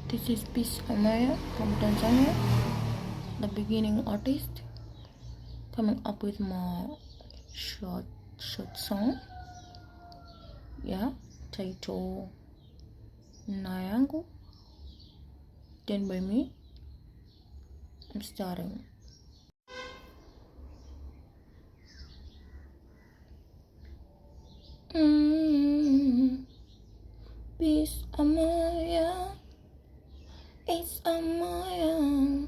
This is Peace Amaya from Tanzania, the beginning artist, coming up with my short song, title Na Yangu, done by me. I'm starting. Peace Amaya, it's Amaya.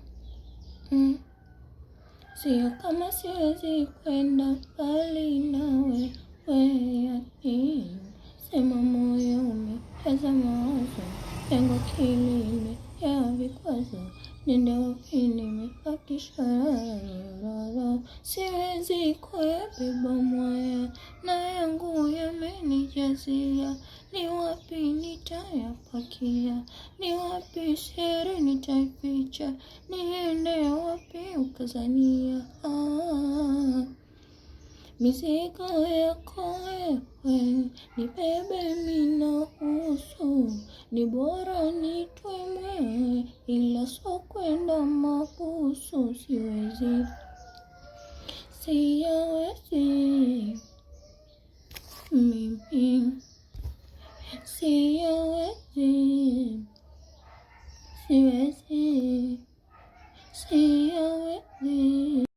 Sio kama siwezi kwenda mbali nawe, wewe sema moyo umekaza mawazo, yangu akili ya vikwazo, nende wapi nimebaki sharara, siwezi kuyabeba mwaya, na yangu yamenijazia, ni wapi nitayapakia, ni wapi siri nitaificha, niende wapi ukazania. Mizigo yako wewe nibebe mina uso, ni bora nitweme ila so kwenda mabusu, siwezi siyawezi mimi si